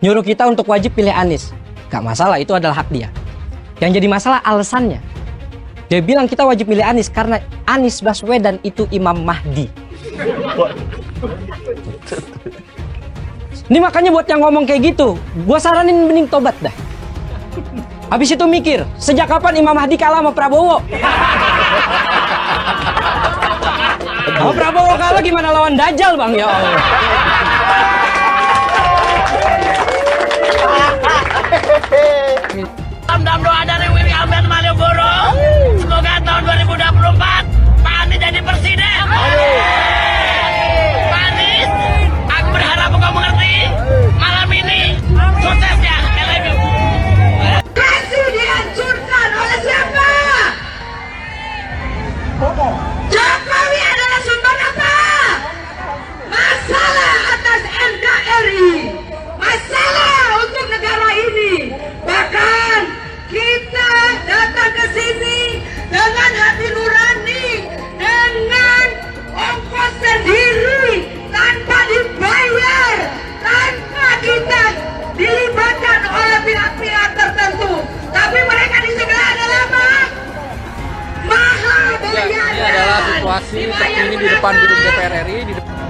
nyuruh kita untuk wajib pilih Anies. Gak masalah, itu adalah hak dia. Yang jadi masalah alasannya. Dia bilang kita wajib pilih Anies karena Anies Baswedan itu Imam Mahdi. Ini makanya buat yang ngomong kayak gitu, gua saranin mending tobat dah. Habis itu mikir, sejak kapan Imam Mahdi kalah sama Prabowo? Sama Prabowo kalah gimana lawan Dajjal, Bang? Ya Allah. Dam doa dari Willy Albert Malioboro. Semoga tahun 2024 Pak Anies jadi presiden. Pak Anies, aku berharap engkau mengerti malam ini sukses ya. I love you. Kasih dihancurkan oleh siapa? Jokowi adalah sumber apa? Masalah atas NKRI, masalah untuk negara ini. Bahkan kita datang ke sini dengan hati nurani, dengan ongkos sendiri, tanpa dibayar, tanpa kita dilibatkan oleh pihak-pihak tertentu. Tapi mereka di sebelah adalah apa? Mahal bayar. Ini adalah situasi terkini di depan gedung DPR RI.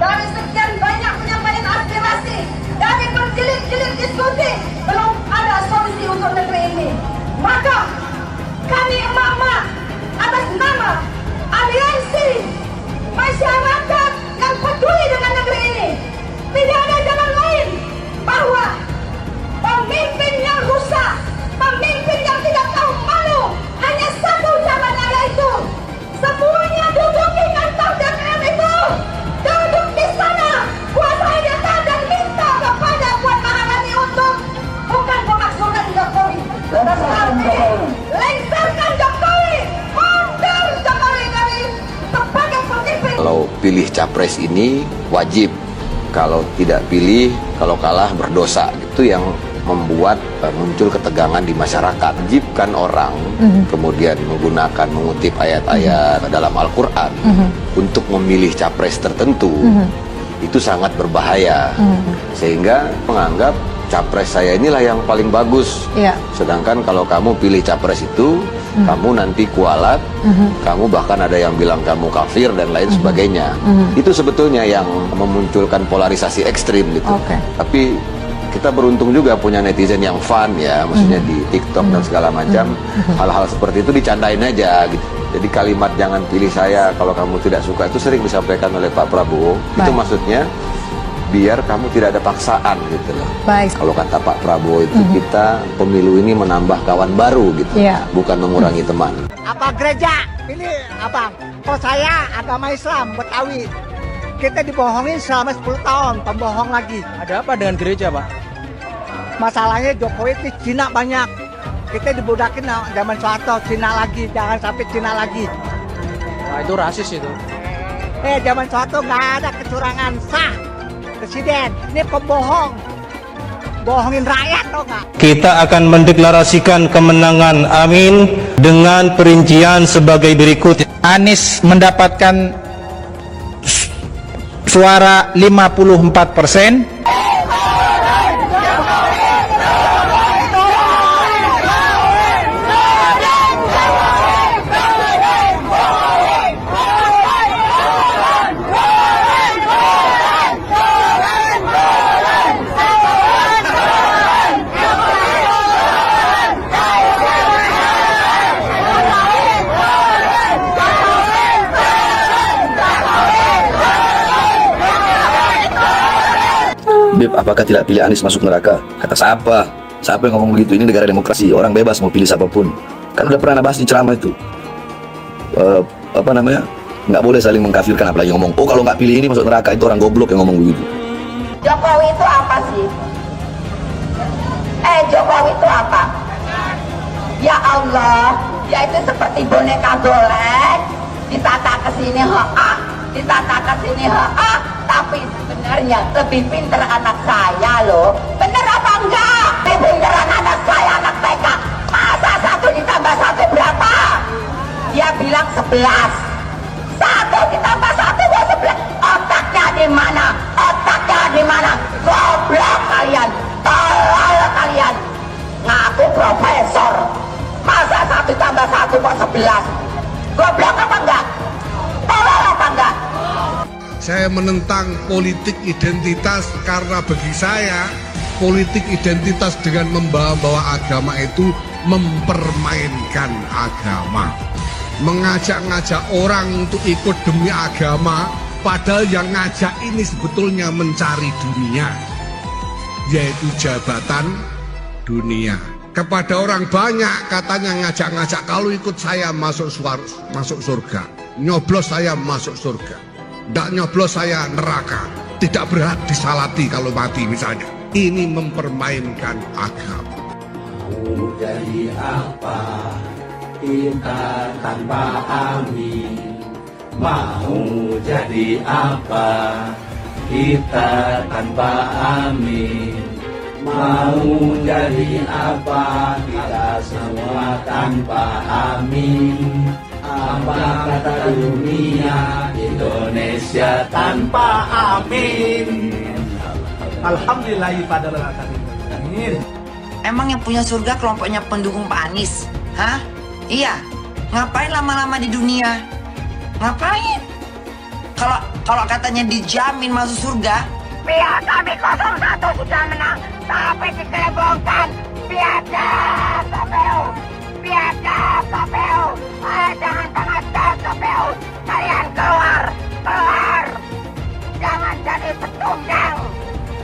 Dari sekian banyak penyampaian aspirasi, dari berjilid-jilid diskusi, belum ada solusi untuk negeri ini. Maka kami emak-emak atas nama aliansi masyarakat yang peduli dengan negeri ini, tidak ada jalan lain bahwa pemimpin yang rusak, pemimpin yang tidak tahu malu, hanya satu caranya, yaitu semuanya duduk di kantor DPR itu, duduk di sana, kuasai data dan minta kepada Puan Maharani untuk bukan memakzulkan Jokowi, tetapi lengserkan Jokowi, mundur Jokowi dari sebagai pemimpin. Kalau pilih capres ini wajib, kalau tidak pilih, kalau kalah berdosa. Itu yang membuat muncul ketegangan di masyarakat. Wajibkan orang kemudian menggunakan, mengutip ayat-ayat dalam Al-Quran untuk memilih capres tertentu, itu sangat berbahaya. Sehingga menganggap capres saya inilah yang paling bagus. Sedangkan kalau kamu pilih capres itu, kamu nanti kualat, kamu bahkan ada yang bilang kamu kafir dan lain sebagainya. Itu sebetulnya yang memunculkan polarisasi ekstrim gitu. Tapi kita beruntung juga punya netizen yang fun ya, maksudnya di TikTok dan segala macam. Hal-hal seperti itu dicandain aja gitu. Jadi kalimat jangan pilih saya kalau kamu tidak suka itu sering disampaikan oleh Pak Prabowo. Itu maksudnya biar kamu tidak ada paksaan gitu loh. Kalau kata Pak Prabowo itu kita pemilu ini menambah kawan baru gitu, bukan mengurangi teman. Apa gereja? Ini apa? Kalau saya agama Islam Betawi. Kita dibohongin selama 10 tahun, pembohong lagi. Ada apa dengan gereja, Pak? Masalahnya Jokowi itu Cina banyak. Kita dibudakin zaman Soeharto, Cina lagi, jangan sampai Cina lagi. Nah, itu rasis itu. Zaman Soeharto nggak ada kecurangan, sah. Presiden, ini pembohong. Bohongin rakyat tau nggak? Kita akan mendeklarasikan kemenangan amin dengan perincian sebagai berikut. Anies mendapatkan suara 54%. Beb, apakah tidak pilih Anies masuk neraka? Kata siapa? Siapa yang ngomong begitu? Ini negara demokrasi, orang bebas mau pilih siapapun. Kan udah pernah bahas di ceramah itu. Nggak boleh saling mengkafirkan, apalagi ngomong, oh kalau nggak pilih ini masuk neraka, itu orang goblok yang ngomong begitu. Jokowi itu apa sih? Jokowi itu apa? Ya Allah, dia itu seperti boneka golek, ditata ke sini ditata ke sini tapi sebenarnya lebih pinter anak saya loh. Bener apa enggak? Lebih pinteran anak saya, anak TK. Masa 1 ditambah 1 berapa? Dia bilang 11. 1 ditambah 1 gua 11. Otaknya di mana? Otaknya di mana? Goblok kalian. Tolong. cuma 11. Goblok apa enggak? Tolol apa enggak? Saya menentang politik identitas karena bagi saya politik identitas dengan membawa-bawa agama itu mempermainkan agama. Mengajak-ngajak orang untuk ikut demi agama, padahal yang ngajak ini sebetulnya mencari dunia, yaitu jabatan dunia. Kepada orang banyak katanya ngajak-ngajak, kalau ikut saya masuk surga, nyoblos saya masuk surga, tidak nyoblos saya neraka, tidak berhak disalati kalau mati misalnya. Ini mempermainkan agama. Mau jadi apa kita tanpa amin? Mau jadi apa kita tanpa amin? Mau jadi apa kita semua tanpa amin? Apa kata dunia Indonesia tanpa amin? Alhamdulillah pada amin. Emang yang punya surga kelompoknya pendukung Pak Anies? Hah? Iya. Ngapain lama-lama di dunia? Ngapain? Kalau katanya dijamin masuk surga, Pihak kami 01 sudah menang, tapi dikelebongkan. Biadab KPU, biadab KPU. Jangan pengadab KPU. Kalian keluar. Jangan jadi pecundang.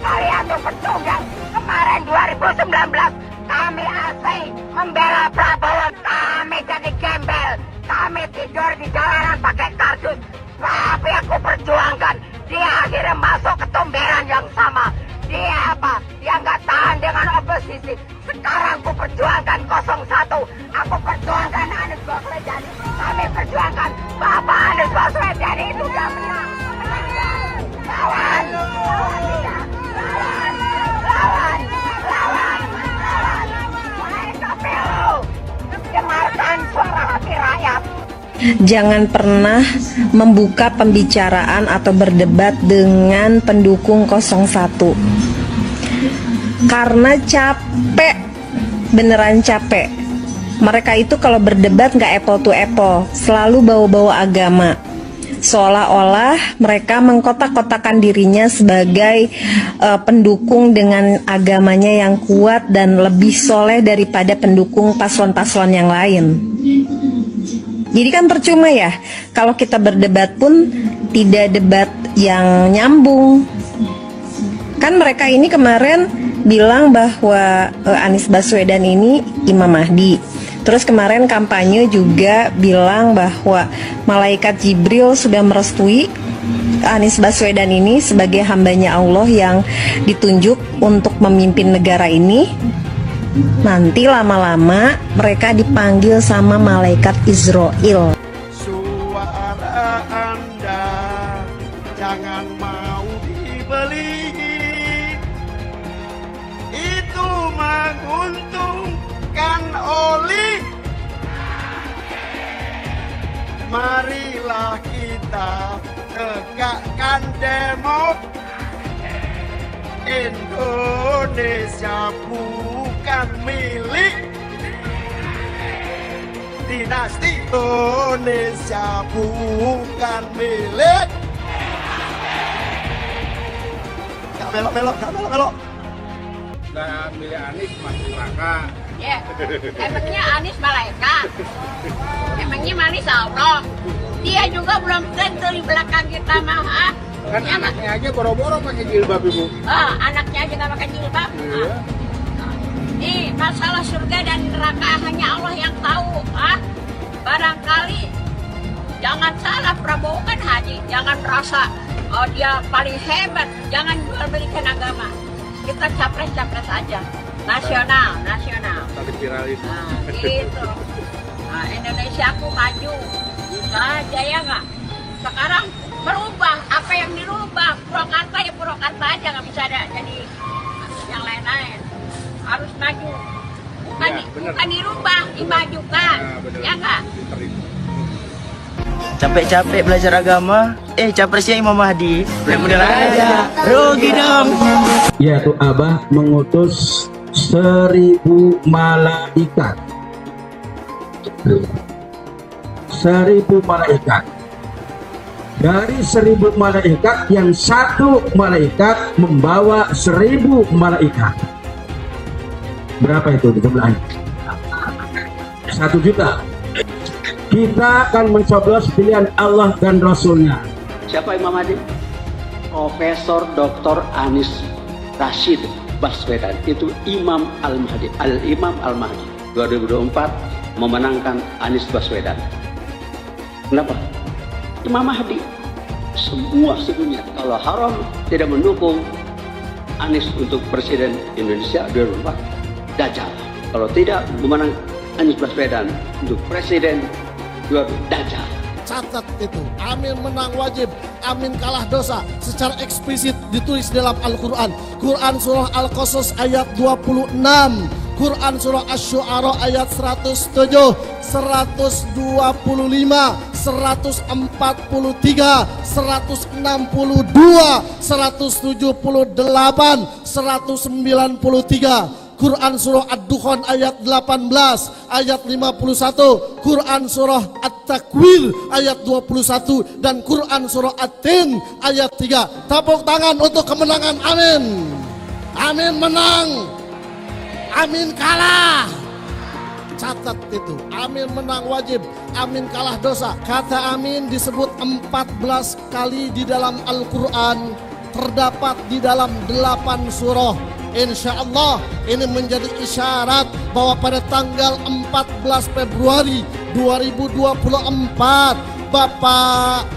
Kalian tuh pecundang. Kemarin 2019 kami asli membela Prabowo. Kami jadi gembel. Kami tidur di jalanan pakai kardus. Tapi aku perjuangkan. Dia akhirnya masuk ke tumberan yang sama. Dia apa? Dia nggak tahan dengan oposisi. Sekarang aku perjuangkan 01. Aku perjuangkan Anies Baswedan. Kami perjuangkan Bapak Anies Baswedan itu udah menang. Lawan dia. Lawan. KPU. Dengarkan suara hati rakyat. Jangan pernah membuka pembicaraan atau berdebat dengan pendukung 01. Karena capek, beneran capek. Mereka itu kalau berdebat nggak apple to apple, selalu bawa-bawa agama. Seolah-olah mereka mengkotak-kotakan dirinya sebagai pendukung dengan agamanya yang kuat dan lebih soleh daripada pendukung paslon-paslon yang lain. Jadi kan percuma ya, kalau kita berdebat pun tidak debat yang nyambung. Kan mereka ini kemarin bilang bahwa Anies Baswedan ini Imam Mahdi. Terus kemarin kampanye juga bilang bahwa Malaikat Jibril sudah merestui Anies Baswedan ini sebagai hambanya Allah yang ditunjuk untuk memimpin negara ini. Nanti lama-lama mereka dipanggil sama malaikat Israel. Suara Anda jangan mau dibeli. Itu menguntungkan oli. Marilah kita tegakkan demokrasi. Indonesia bukan milik dinasti. Indonesia bukan milik. Gak belok. Dan milih Anies masuk neraka. Ya, emangnya Anies malaikat? Emangnya Anies Allah? Dia juga belum tentu di belakang kita mah. Kan anaknya aja boro-boro pakai jilbab, Ibu. Anaknya aja nggak pakai jilbab. Nih, masalah surga dan neraka hanya Allah yang tahu. Barangkali jangan salah, Prabowo kan haji. Jangan merasa dia paling hebat. Jangan jual belikan agama. Kita capres aja. Nasional. Tadi viral itu. Gitu. Indonesia aku maju. Bisa aja ya nggak? Sekarang merubah apa yang dirubah. Purwakarta ya Purwakarta aja, nggak bisa ada jadi yang lain-lain. Harus maju. Bukan dirubah, dimajukan. Ya nggak? capek-capek belajar agama, capresnya Imam Mahdi. Bener-bener aja, rugi dong. Yaitu Abah mengutus 1000 malaikat 1000 malaikat. Dari 1000 malaikat, yang satu malaikat membawa 1000 malaikat. Berapa itu jumlahnya? 1 juta. Kita akan mencoblos pilihan Allah dan Rasulnya. Siapa Imam Mahdi? Profesor Dr. Anies Rashid Baswedan. Itu Imam Al-Mahdi. Al-Imam Al-Mahdi 2024 memenangkan Anies Baswedan. Kenapa? Imam Mahdi. Semua sedunia kalau haram tidak mendukung Anies untuk Presiden Indonesia 2024, Dajjal. Kalau tidak memenang Anies Baswedan untuk Presiden 2024, Dajjal. Catat itu, amin menang wajib, amin kalah dosa. Secara eksplisit ditulis dalam Al-Quran. Quran surah Al-Qasas ayat 26, Quran surah Asy-Syu'ara ayat 107, 125, 143, 162, 178, 193. Quran surah Ad-Dukhan ayat 18, ayat 51, Quran surah At-Takwir ayat 21, dan Quran surah At-Tin ayat 3. Tepuk tangan untuk kemenangan amin. Amin menang, amin kalah. Catat itu, amin menang wajib, amin kalah dosa. Kata amin disebut 14 kali di dalam Al-Quran, terdapat di dalam 8 surah. Insya Allah ini menjadi isyarat bahwa pada tanggal 14 Februari 2024 Bapak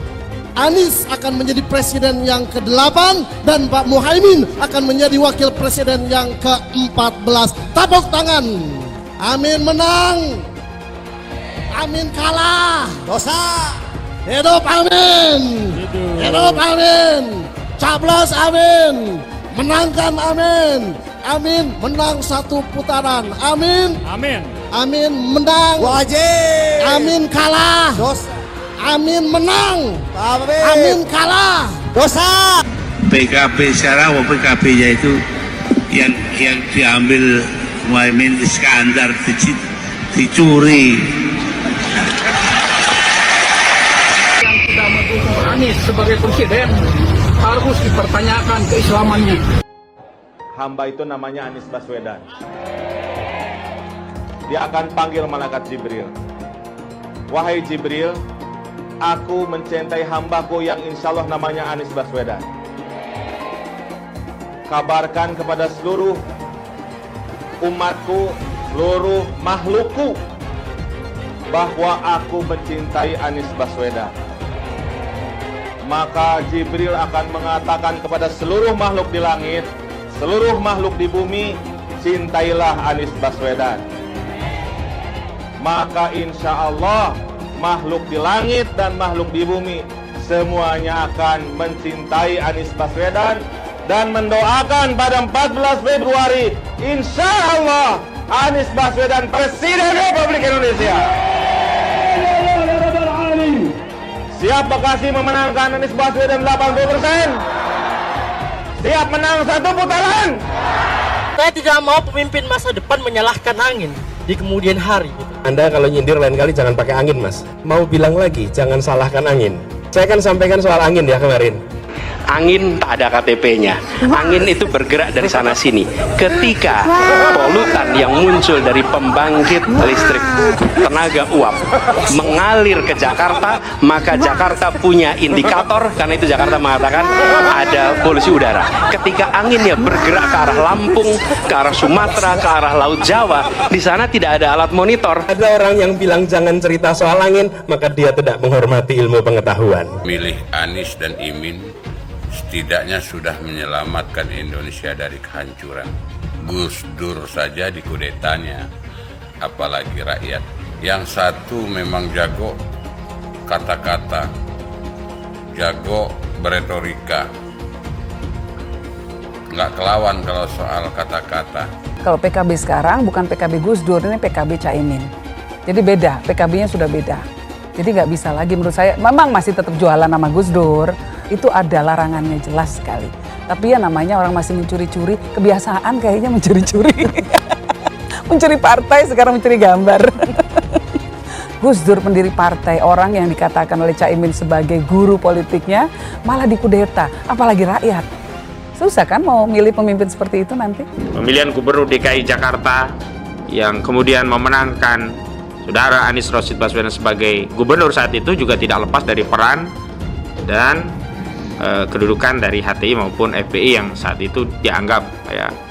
Anies akan menjadi presiden yang ke-8 dan Pak Muhaimin akan menjadi wakil presiden yang ke-14. Tepuk tangan. Amin menang, amin kalah dosa. Hidup amin, hidup amin, caplos amin, menangkan amin, amin menang 1 putaran, amin, amin, amin menang wajib, amin kalah dosa, amin menang, amin kalah dosa. PKB sekarang, PKB-nya itu yang diambil Muhaimin Iskandar dicuri. Yang tidak mendukung Anies sebagai presiden harus dipertanyakan keislamannya. Hamba itu namanya Anies Baswedan. Dia akan panggil malaikat Jibril. Wahai Jibril, aku mencintai hambaku yang insya Allah namanya Anies Baswedan. Kabarkan kepada seluruh umatku, seluruh makhlukku, bahwa aku mencintai Anies Baswedan. Maka Jibril akan mengatakan kepada seluruh makhluk di langit, seluruh makhluk di bumi, cintailah Anies Baswedan. Maka insya Allah makhluk di langit dan makhluk di bumi semuanya akan mencintai Anies Baswedan dan mendoakan pada 14 Februari insya Allah Anies Baswedan Presiden Republik Indonesia. Siap Bekasi memenangkan Anies Baswedan 80%? Siap menang 1 putaran? Saya tidak mau pemimpin masa depan menyalahkan angin di kemudian hari. Anda kalau nyindir lain kali jangan pakai angin, Mas. Mau bilang lagi, jangan salahkan angin. Saya kan sampaikan soal angin ya kemarin. Angin tak ada KTP-nya. Angin itu bergerak dari sana sini. Ketika polutan yang muncul dari pembangkit listrik tenaga uap mengalir ke Jakarta, maka Jakarta punya indikator, karena itu Jakarta mengatakan ada polusi udara. Ketika anginnya bergerak ke arah Lampung, ke arah Sumatera, ke arah Laut Jawa, di sana tidak ada alat monitor. Ada orang yang bilang jangan cerita soal angin, maka dia tidak menghormati ilmu pengetahuan. Milih Anies dan Imin setidaknya sudah menyelamatkan Indonesia dari kehancuran. Gus Dur saja dikudetanya, apalagi rakyat. Yang satu memang jago kata-kata, jago beretorika, nggak kelawan kalau soal kata-kata. Kalau PKB sekarang bukan PKB Gus Dur, ini PKB Caimin. Jadi beda, PKB-nya sudah beda. Jadi nggak bisa lagi menurut saya, memang masih tetap jualan nama Gus Dur, itu ada larangannya jelas sekali. Tapi ya namanya orang masih mencuri-curi, kebiasaan kayaknya mencuri-curi. Mencuri partai, sekarang mencuri gambar. Gus Dur pendiri partai, orang yang dikatakan oleh Caimin sebagai guru politiknya, malah dikudeta, apalagi rakyat. Susah kan mau milih pemimpin seperti itu nanti? Pemilihan Gubernur DKI Jakarta yang kemudian memenangkan Saudara Anies Rashid Baswedan sebagai gubernur saat itu juga tidak lepas dari peran dan kedudukan dari HTI maupun FPI yang saat itu dianggap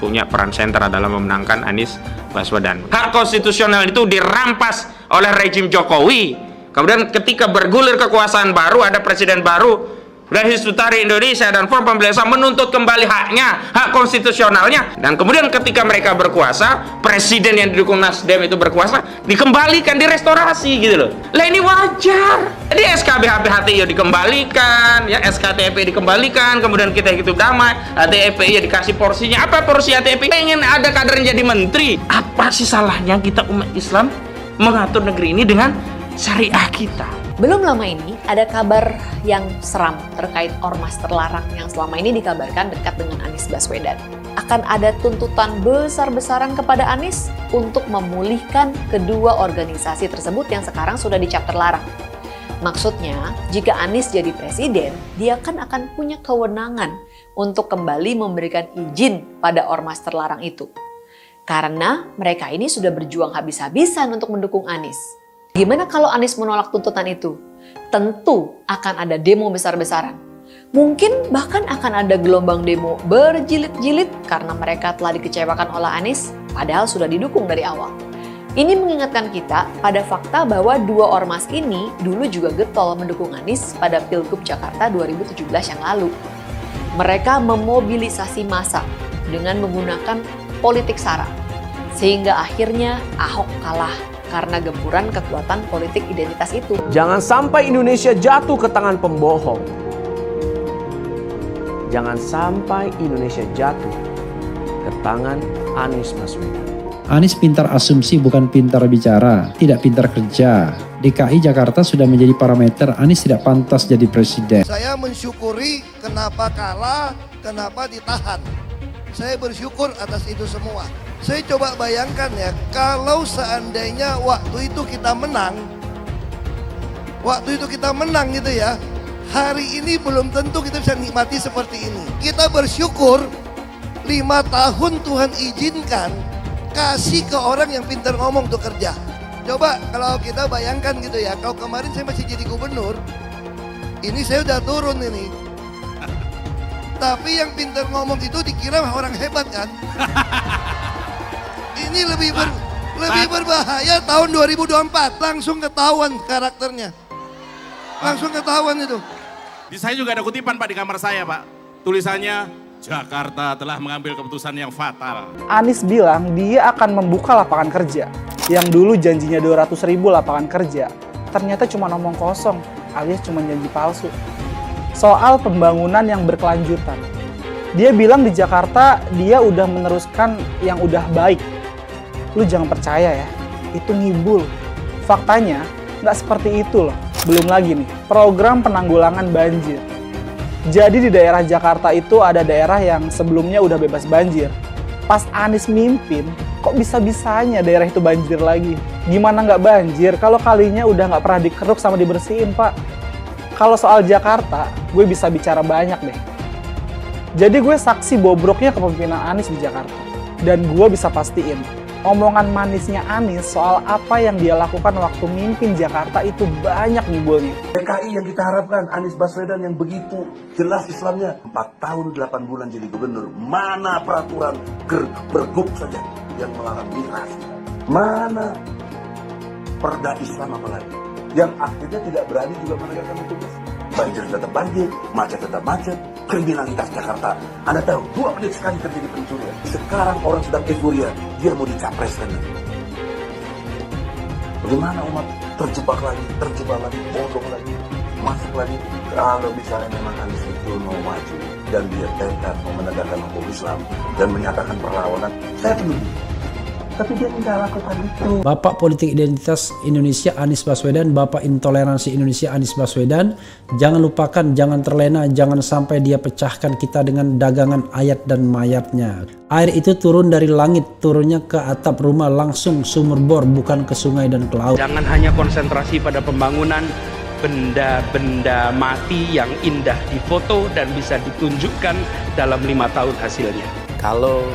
punya peran sentral dalam memenangkan Anies Baswedan. Hak konstitusional itu dirampas oleh rejim Jokowi. Kemudian ketika bergulir kekuasaan baru, ada presiden baru, dan Hizbut Tahrir Indonesia dan Front Pembela Islam menuntut kembali haknya, hak konstitusionalnya. Dan kemudian ketika mereka berkuasa, presiden yang didukung Nasdem itu berkuasa, dikembalikan, direstorasi gitu loh. Lah ini wajar. Jadi SKB HTI dikembalikan, ya SKTP dikembalikan, kemudian kita hidup damai, HTI ya dikasih porsinya. Apa porsi HTI? Pengen ada kader yang jadi menteri. Apa sih salahnya kita umat Islam mengatur negeri ini dengan syariah kita? Belum lama ini ada kabar yang seram terkait ormas terlarang yang selama ini dikabarkan dekat dengan Anies Baswedan. Akan ada tuntutan besar-besaran kepada Anies untuk memulihkan kedua organisasi tersebut yang sekarang sudah dicap terlarang. Maksudnya, jika Anies jadi presiden, dia kan akan punya kewenangan untuk kembali memberikan izin pada ormas terlarang itu. Karena mereka ini sudah berjuang habis-habisan untuk mendukung Anies. Gimana kalau Anies menolak tuntutan itu? Tentu akan ada demo besar-besaran. Mungkin bahkan akan ada gelombang demo berjilid-jilid karena mereka telah dikecewakan oleh Anies, padahal sudah didukung dari awal. Ini mengingatkan kita pada fakta bahwa dua ormas ini dulu juga getol mendukung Anies pada Pilgub Jakarta 2017 yang lalu. Mereka memobilisasi massa dengan menggunakan politik sara, sehingga akhirnya Ahok kalah karena gempuran kekuatan politik identitas itu. Jangan sampai Indonesia jatuh ke tangan pembohong. Jangan sampai Indonesia jatuh ke tangan Anies Baswedan. Anies pintar asumsi bukan pintar bicara, tidak pintar kerja. DKI Jakarta sudah menjadi parameter Anies tidak pantas jadi presiden. Saya mensyukuri kenapa kalah, kenapa ditahan. Saya bersyukur atas itu semua. Saya coba bayangkan ya, kalau seandainya waktu itu kita menang gitu ya, hari ini belum tentu kita bisa nikmati seperti ini. Kita bersyukur 5 tahun Tuhan izinkan kasih ke orang yang pintar ngomong untuk kerja. Coba kalau kita bayangkan gitu ya, kalau kemarin saya masih jadi gubernur, ini saya udah turun ini. Tapi yang pintar ngomong itu dikira orang hebat kan? Ini lebih berbahaya tahun 2024. Langsung ketahuan karakternya. Langsung ketahuan itu. Di saya juga ada kutipan Pak di kamar saya Pak. Tulisannya, Jakarta telah mengambil keputusan yang fatal. Anies bilang dia akan membuka lapangan kerja. Yang dulu janjinya 200.000 lapangan kerja, ternyata cuma omong kosong alias cuma janji palsu. Soal pembangunan yang berkelanjutan. Dia bilang di Jakarta dia udah meneruskan yang udah baik. Lu jangan percaya ya, itu ngibul. Faktanya nggak seperti itu loh. Belum lagi nih, program penanggulangan banjir. Jadi di daerah Jakarta itu ada daerah yang sebelumnya udah bebas banjir. Pas Anies mimpin, kok bisa-bisanya daerah itu banjir lagi? Gimana nggak banjir kalau kalinya udah nggak pernah dikeruk sama dibersihin, Pak? Kalau soal Jakarta, gue bisa bicara banyak deh. Jadi gue saksi bobroknya kepemimpinan Anies di Jakarta. Dan gue bisa pastiin, omongan manisnya Anies soal apa yang dia lakukan waktu mimpin Jakarta itu banyak ngibulnya. DKI yang kita harapkan, Anies Baswedan yang begitu jelas Islamnya. 4 tahun 8 bulan jadi gubernur. Mana peraturan pergub saja yang melarang miras? Mana perda Islam apalagi? Yang akhirnya tidak berani juga menegakkan hukum. Banjir tetap banjir, macet tetap macet. Kriminalitas Jakarta, Anda tahu 2 menit sekali terjadi pencurian. Sekarang orang sedang euforia, dia mau dicapreskan. Bagaimana umat terjebak lagi, bodoh lagi, masuk lagi. Kalau misalnya memang Anies itu mau maju dan dia tekad mau menegakkan hukum Islam dan menyatakan perlawanan, saya tunggu. Tapi dia tidak lakukan itu. Bapak Politik Identitas Indonesia Anies Baswedan, Bapak Intoleransi Indonesia Anies Baswedan, jangan lupakan, jangan terlena, jangan sampai dia pecahkan kita dengan dagangan ayat dan mayatnya. Air itu turun dari langit, turunnya ke atap rumah langsung sumur bor, bukan ke sungai dan ke laut. Jangan hanya konsentrasi pada pembangunan benda-benda mati yang indah difoto dan bisa ditunjukkan dalam 5 tahun hasilnya. Kalau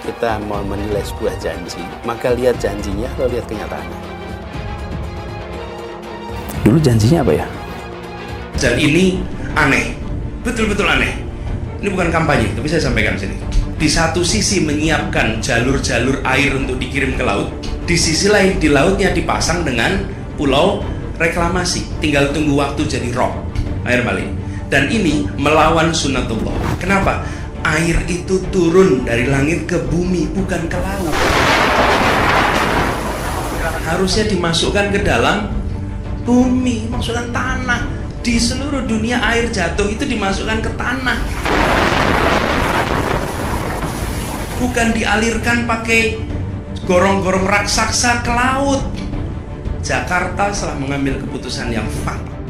kita mau menilai sebuah janji, maka lihat janjinya atau lihat kenyataannya. Dulu janjinya apa ya? Dan ini aneh, betul-betul aneh. Ini bukan kampanye, tapi saya sampaikan sini. Di satu sisi menyiapkan jalur-jalur air untuk dikirim ke laut, di sisi lain di lautnya dipasang dengan pulau reklamasi, tinggal tunggu waktu jadi rob, air balik. Dan ini melawan sunnatullah. Kenapa? Air itu turun dari langit ke bumi, bukan ke laut. Harusnya dimasukkan ke dalam bumi, masukkan tanah. Di seluruh dunia air jatuh itu dimasukkan ke tanah, bukan dialirkan pakai gorong-gorong raksasa ke laut. Jakarta telah mengambil keputusan yang fatal.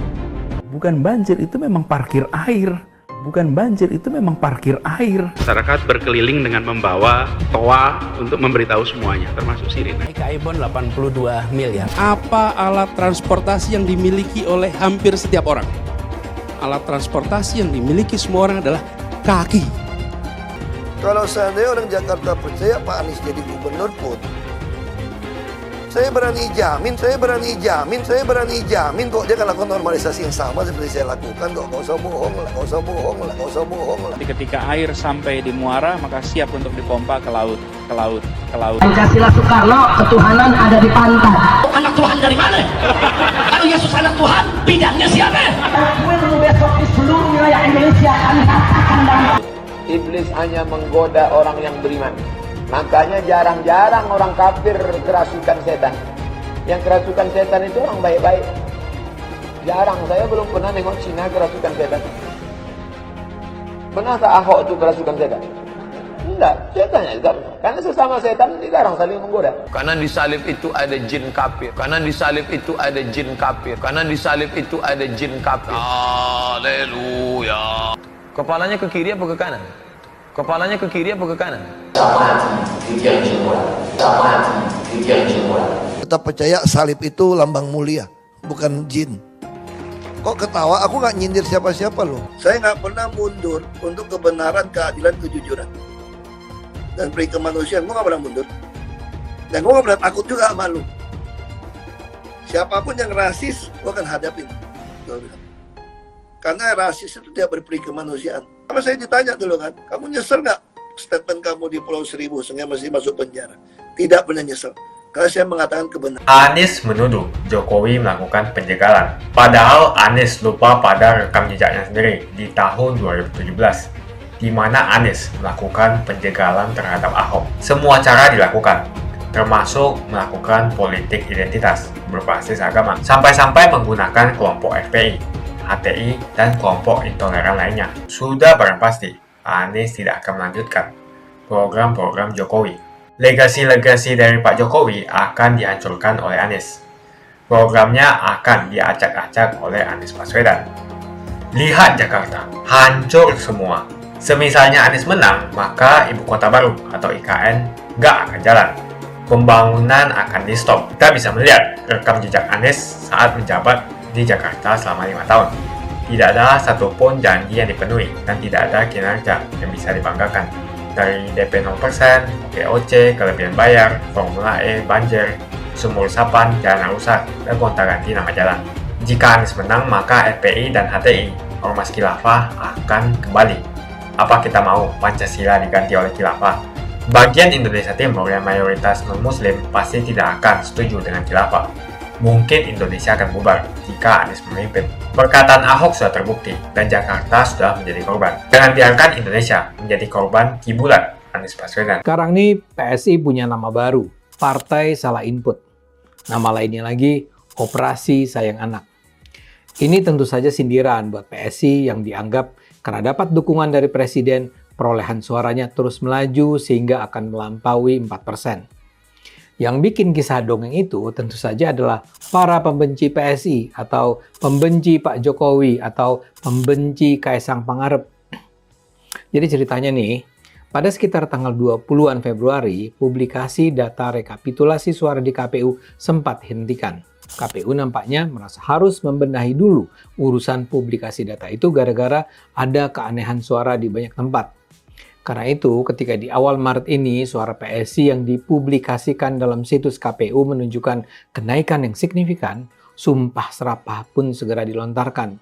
Bukan banjir, itu memang parkir air. Bukan banjir, itu memang parkir air. Masyarakat berkeliling dengan membawa toa untuk memberitahu semuanya, termasuk sirine. KAI Bond 82 miliar. Apa alat transportasi yang dimiliki oleh hampir setiap orang? Alat transportasi yang dimiliki semua orang adalah kaki. Kalau seandainya orang Jakarta percaya Pak Anies jadi gubernur pun, saya berani jamin kok dia akan lakukan normalisasi yang sama seperti saya lakukan kok. Gak usah bohong lah. Ketika air sampai di muara, maka siap untuk dipompa ke laut. Pancasila Soekarno, ketuhanan ada di pantai. Anak Tuhan dari mana? Kalau Yesus anak Tuhan, bidangnya siapa? Besok di seluruh wilayah Indonesia kami katakan dan Iblis hanya menggoda orang yang beriman. Makanya jarang-jarang orang kafir kerasukan setan. Yang kerasukan setan itu orang baik-baik. Jarang, saya belum pernah nengok Cina kerasukan setan. Pernah tak Ahok itu kerasukan setan? Enggak, setannya juga. Karena sesama setan dilarang saling menggoda. Karena di salib itu ada jin kafir. Haleluya. Kepalanya ke kiri apa ke kanan? Tetap percaya salib itu lambang mulia, bukan jin. Kok ketawa? Aku nggak nyindir siapa-siapa loh. Saya nggak pernah mundur untuk kebenaran, keadilan, kejujuran, dan peri kemanusiaan. Gue nggak pernah mundur. Dan gue nggak pernah takut juga sama lu. Siapapun yang rasis, gue akan hadapin. Karena rasis itu tidak berperi kemanusiaan. Sama saya ditanya dulu kan, kamu nyesel nggak statement kamu di Pulau Seribu sehingga masih masuk penjara? Tidak pernah nyesel. Karena saya mengatakan kebenaran. Anies menuduh Jokowi melakukan penjagalan. Padahal Anies lupa pada rekam jejaknya sendiri di tahun 2017, di mana Anies melakukan penjagalan terhadap Ahok. Semua cara dilakukan, termasuk melakukan politik identitas berbasis agama, sampai-sampai menggunakan kelompok FPI, HTI, dan kelompok intoleran lainnya. Sudah barang pasti, Anies tidak akan melanjutkan program-program Jokowi. Legasi-legasi dari Pak Jokowi akan dihancurkan oleh Anies. Programnya akan diacak-acak oleh Anies Baswedan. Lihat Jakarta, hancur semua. Semisalnya Anies menang, maka ibu kota baru atau IKN nggak akan jalan. Pembangunan akan di-stop. Kita bisa melihat rekam jejak Anies saat menjabat di Jakarta selama 5 tahun. Tidak ada satupun janji yang dipenuhi dan tidak ada kinerja yang bisa dibanggakan. Dari DP 0%, GOC, kelebihan bayar, Formula E, banjir, sumur resapan, jalan rusak, dan gonta-ganti nama jalan. Jika Anies menang, maka FPI dan HTI, Ormas Khilafah, akan kembali. Apa kita mau Pancasila diganti oleh Khilafah? Bagian Indonesia Timur yang mayoritas non-muslim pasti tidak akan setuju dengan Khilafah. Mungkin Indonesia akan bubar jika Anies memimpin. Perkataan Ahok sudah terbukti dan Jakarta sudah menjadi korban. Jangan biarkan Indonesia menjadi korban kibulan Anies Baswedan. Sekarang nih PSI punya nama baru, Partai Salah Input. Nama lainnya lagi, Operasi Sayang Anak. Ini tentu saja sindiran buat PSI yang dianggap karena dapat dukungan dari Presiden, perolehan suaranya terus melaju sehingga akan melampaui 4%. Yang bikin kisah dongeng itu tentu saja adalah para pembenci PSI atau pembenci Pak Jokowi atau pembenci Kaisang Pangarep. Jadi ceritanya nih, pada sekitar tanggal 20-an Februari, publikasi data rekapitulasi suara di KPU sempat dihentikan. KPU nampaknya merasa harus membenahi dulu urusan publikasi data itu gara-gara ada keanehan suara di banyak tempat. Karena itu, ketika di awal Maret ini, suara PSI yang dipublikasikan dalam situs KPU menunjukkan kenaikan yang signifikan, sumpah serapah pun segera dilontarkan.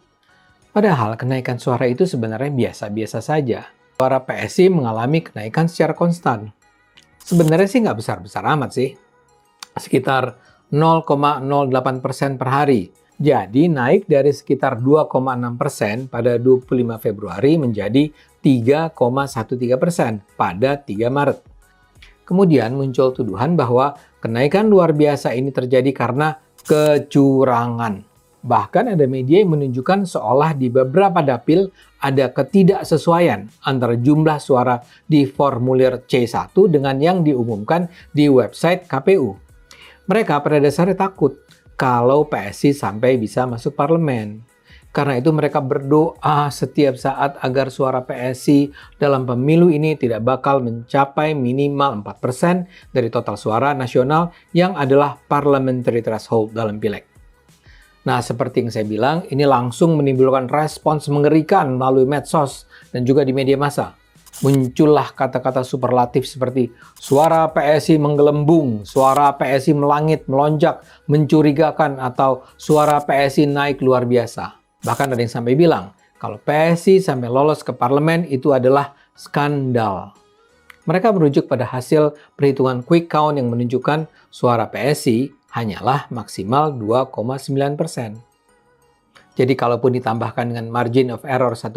Padahal kenaikan suara itu sebenarnya biasa-biasa saja. Suara PSI mengalami kenaikan secara konstan. Sebenarnya sih nggak besar-besar amat sih. Sekitar 0,08% per hari. Jadi naik dari sekitar 2,6% pada 25 Februari menjadi 3,13% pada 3 Maret. Kemudian muncul tuduhan bahwa kenaikan luar biasa ini terjadi karena kecurangan. Bahkan ada media yang menunjukkan seolah di beberapa dapil ada ketidaksesuaian antara jumlah suara di formulir C1 dengan yang diumumkan di website KPU. Mereka pada dasarnya takut kalau PSI sampai bisa masuk parlemen. Karena itu mereka berdoa setiap saat agar suara PSI dalam pemilu ini tidak bakal mencapai minimal 4% dari total suara nasional yang adalah parliamentary threshold dalam pileg. Nah, seperti yang saya bilang, ini langsung menimbulkan respons mengerikan melalui medsos dan juga di media massa. Muncullah kata-kata superlatif seperti suara PSI menggelembung, suara PSI melangit, melonjak, mencurigakan, atau suara PSI naik luar biasa. Bahkan ada yang sampai bilang, kalau PSI sampai lolos ke parlemen itu adalah skandal. Mereka merujuk pada hasil perhitungan quick count yang menunjukkan suara PSI hanyalah maksimal 2,9%. Jadi kalaupun ditambahkan dengan margin of error 1%,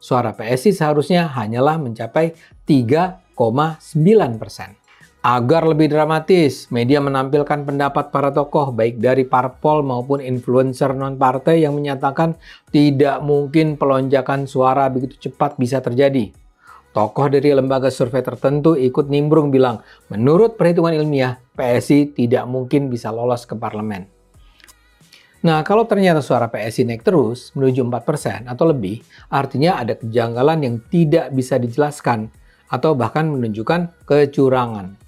suara PSI seharusnya hanyalah mencapai 3,9%. Agar lebih dramatis, media menampilkan pendapat para tokoh baik dari parpol maupun influencer non-partai yang menyatakan tidak mungkin pelonjakan suara begitu cepat bisa terjadi. Tokoh dari lembaga survei tertentu ikut nimbrung bilang, menurut perhitungan ilmiah, PSI tidak mungkin bisa lolos ke parlemen. Nah, kalau ternyata suara PSI naik terus menuju 4% atau lebih, artinya ada kejanggalan yang tidak bisa dijelaskan atau bahkan menunjukkan kecurangan.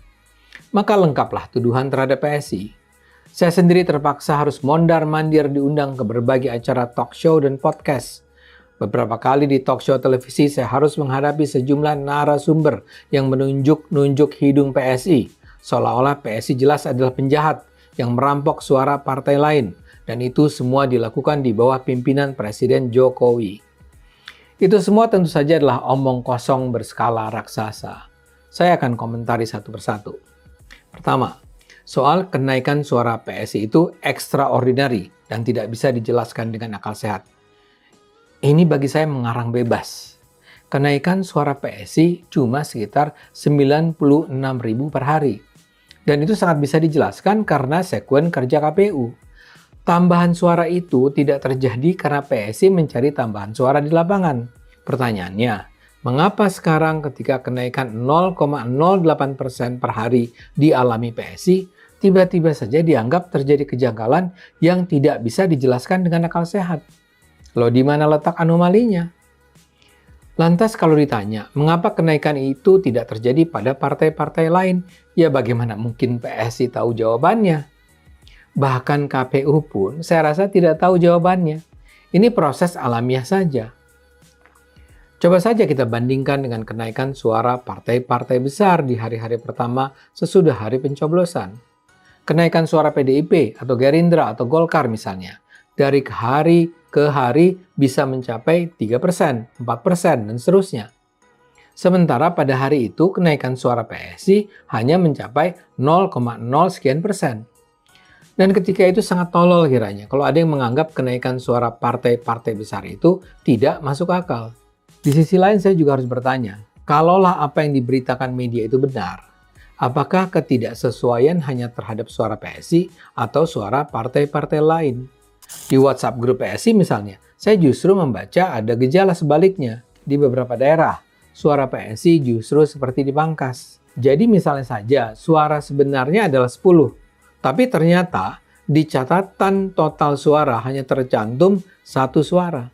Maka lengkaplah tuduhan terhadap PSI. Saya sendiri terpaksa harus mondar-mandir diundang ke berbagai acara talk show dan podcast. Beberapa kali di talk show televisi saya harus menghadapi sejumlah narasumber yang menunjuk-nunjuk hidung PSI, seolah-olah PSI jelas adalah penjahat yang merampok suara partai lain. Dan itu semua dilakukan di bawah pimpinan Presiden Jokowi. Itu semua tentu saja adalah omong kosong berskala raksasa. Saya akan komentari satu persatu. Pertama, soal kenaikan suara PSI itu extraordinary dan tidak bisa dijelaskan dengan akal sehat. Ini bagi saya mengarang bebas. Kenaikan suara PSI cuma sekitar 96.000 per hari. Dan itu sangat bisa dijelaskan karena sekuen kerja KPU. Tambahan suara itu tidak terjadi karena PSI mencari tambahan suara di lapangan. Pertanyaannya, mengapa sekarang ketika kenaikan 0,08% per hari dialami PSI, tiba-tiba saja dianggap terjadi kejanggalan yang tidak bisa dijelaskan dengan akal sehat? Loh, di mana letak anomalinya? Lantas kalau ditanya, mengapa kenaikan itu tidak terjadi pada partai-partai lain? Ya bagaimana mungkin PSI tahu jawabannya? Bahkan KPU pun saya rasa tidak tahu jawabannya. Ini proses alamiah saja. Coba saja kita bandingkan dengan kenaikan suara partai-partai besar di hari-hari pertama sesudah hari pencoblosan. Kenaikan suara PDIP atau Gerindra atau Golkar misalnya, dari hari ke hari bisa mencapai 3%, 4%, dan seterusnya. Sementara pada hari itu kenaikan suara PSI hanya mencapai 0,0 sekian persen. Dan ketika itu sangat tolol kiranya kalau ada yang menganggap kenaikan suara partai-partai besar itu tidak masuk akal. Di sisi lain saya juga harus bertanya, kalaulah apa yang diberitakan media itu benar, apakah ketidaksesuaian hanya terhadap suara PSI atau suara partai-partai lain? Di WhatsApp grup PSI misalnya, saya justru membaca ada gejala sebaliknya. Di beberapa daerah, suara PSI justru seperti dipangkas. Jadi misalnya saja suara sebenarnya adalah 10, tapi ternyata di catatan total suara hanya tercantum 1 suara.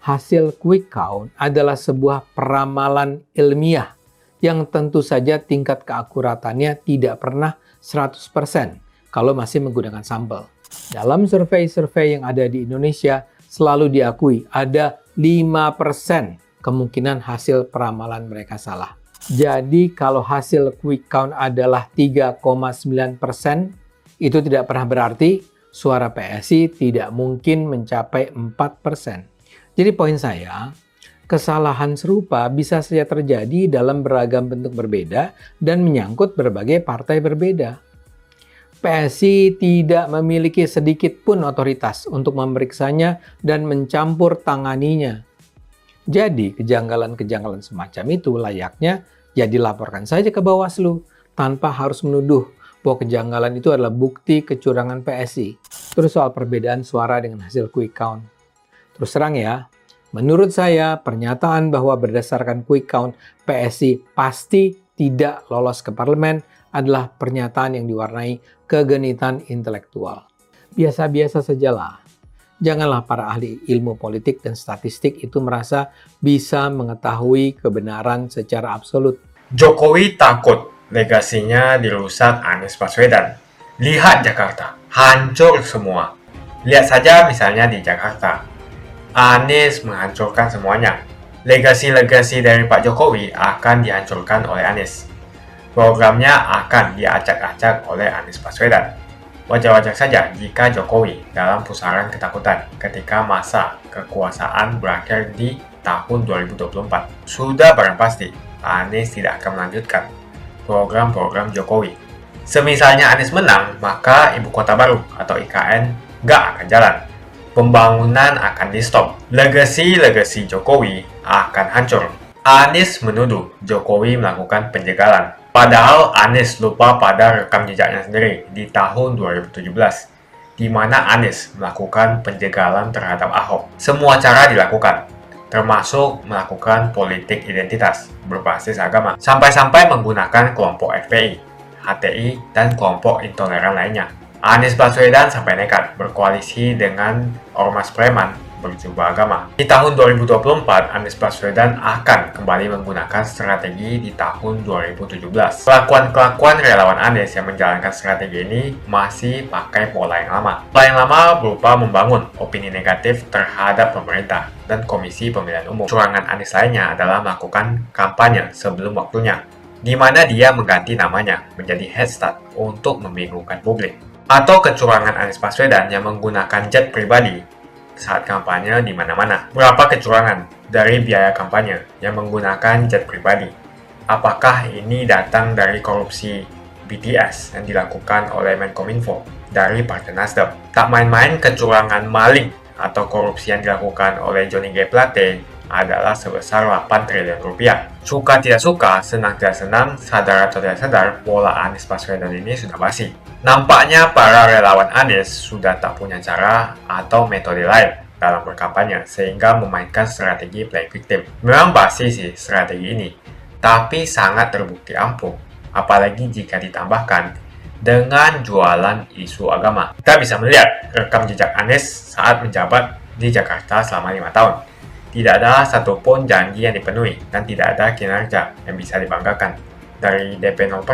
Hasil quick count adalah sebuah peramalan ilmiah yang tentu saja tingkat keakuratannya tidak pernah 100% kalau masih menggunakan sampel. Dalam survei-survei yang ada di Indonesia, selalu diakui ada 5% kemungkinan hasil peramalan mereka salah. Jadi kalau hasil quick count adalah 3,9%, itu tidak pernah berarti suara PSI tidak mungkin mencapai 4%. Jadi poin saya, kesalahan serupa bisa saja terjadi dalam beragam bentuk berbeda dan menyangkut berbagai partai berbeda. PSI tidak memiliki sedikit pun otoritas untuk memeriksanya dan mencampur tanganinya. Jadi kejanggalan-kejanggalan semacam itu layaknya ya dilaporkan saja ke Bawaslu tanpa harus menuduh bahwa kejanggalan itu adalah bukti kecurangan PSI. Terus soal perbedaan suara dengan hasil quick count. Terus terang ya, menurut saya pernyataan bahwa berdasarkan quick count PSI pasti tidak lolos ke parlemen adalah pernyataan yang diwarnai kegenitan intelektual. Biasa-biasa sajalah. Janganlah para ahli ilmu politik dan statistik itu merasa bisa mengetahui kebenaran secara absolut. Jokowi takut legasinya dirusak Anies Baswedan. Lihat Jakarta, hancur semua. Lihat saja misalnya di Jakarta. Anies menghancurkan semuanya. Legasi-legasi dari Pak Jokowi akan dihancurkan oleh Anies. Programnya akan diacak-acak oleh Anies Baswedan. Wajar-wajar saja jika Jokowi dalam pusaran ketakutan ketika masa kekuasaan berakhir di tahun 2024. Sudah barang pasti, Anies tidak akan melanjutkan program-program Jokowi. Semisalnya Anies menang, maka Ibu Kota Baru atau IKN nggak akan jalan. Pembangunan akan di-stop. Legasi-legasi Jokowi akan hancur. Anies menuduh Jokowi melakukan penjagalan. Padahal Anies lupa pada rekam jejaknya sendiri di tahun 2017, di mana Anies melakukan penjagalan terhadap Ahok. Semua cara dilakukan, termasuk melakukan politik identitas berbasis agama, sampai-sampai menggunakan kelompok FPI, HTI, dan kelompok intoleran lainnya. Anies Baswedan sampai nekat berkoalisi dengan ormas preman berjubah agama. Di tahun 2024, Anies Baswedan akan kembali menggunakan strategi di tahun 2017. Kelakuan-kelakuan relawan Anies yang menjalankan strategi ini masih pakai pola yang lama. Pola yang lama berupa membangun opini negatif terhadap pemerintah dan Komisi Pemilihan Umum. Curangan Anies lainnya adalah melakukan kampanye sebelum waktunya, di mana dia mengganti namanya menjadi head start untuk membingungkan publik. Atau kecurangan Anies Baswedan yang menggunakan jet pribadi saat kampanye di mana-mana. Berapa kecurangan dari biaya kampanye yang menggunakan jet pribadi? Apakah ini datang dari korupsi BTS yang dilakukan oleh Menkominfo dari Partai Nasdem? Tak main-main kecurangan maling atau korupsi yang dilakukan oleh Johnny G. Plate adalah sebesar 8 triliun rupiah. Suka tidak suka, senang tidak senang, sadar atau tidak sadar, pola Anies Baswedan ini sudah basi. Nampaknya para relawan Anies sudah tak punya cara atau metode lain dalam berkampanye, sehingga memainkan strategi playing victim. Memang basi sih strategi ini, tapi sangat terbukti ampuh, apalagi jika ditambahkan dengan jualan isu agama. Kita bisa melihat rekam jejak Anies saat menjabat di Jakarta selama 5 tahun. Tidak ada satupun janji yang dipenuhi dan tidak ada kinerja yang bisa dibanggakan. Dari DP 0%,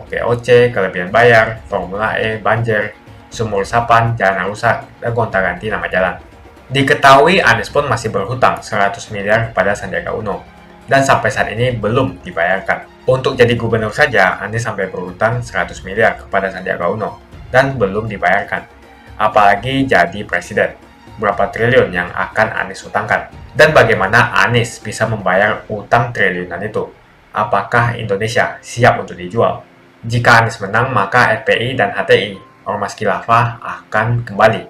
OKOC, kelebihan bayar, Formula E, banjir, sumur resapan, jalan rusak, dan gonta-ganti nama jalan. Diketahui Anies pun masih berhutang 100 miliar kepada Sandiaga Uno dan sampai saat ini belum dibayarkan. Untuk jadi gubernur saja, Anies sampai berhutang 100 miliar kepada Sandiaga Uno dan belum dibayarkan. Apalagi jadi presiden. Berapa triliun yang akan Anies hutangkan? Dan bagaimana Anies bisa membayar utang triliunan itu? Apakah Indonesia siap untuk dijual? Jika Anies menang, maka FPI dan HTI, Ormas Khilafah, akan kembali.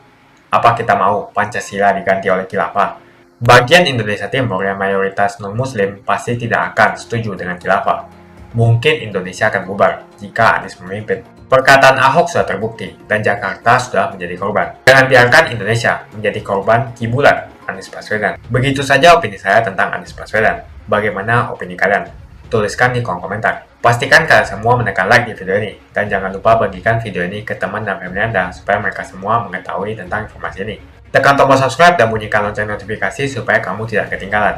Apa kita mau Pancasila diganti oleh Khilafah? Bagian Indonesia Timur yang mayoritas non-Muslim pasti tidak akan setuju dengan Khilafah. Mungkin Indonesia akan bubar jika Anies memimpin. Perkataan Ahok sudah terbukti dan Jakarta sudah menjadi korban. Jangan biarkan Indonesia menjadi korban kibulan Anies Baswedan. Begitu saja opini saya tentang Anies Baswedan. Bagaimana opini kalian? Tuliskan di kolom komentar. Pastikan kalian semua menekan like di video ini, dan jangan lupa bagikan video ini ke teman dan family Anda supaya mereka semua mengetahui tentang informasi ini. Tekan tombol subscribe dan bunyikan lonceng notifikasi supaya kamu tidak ketinggalan.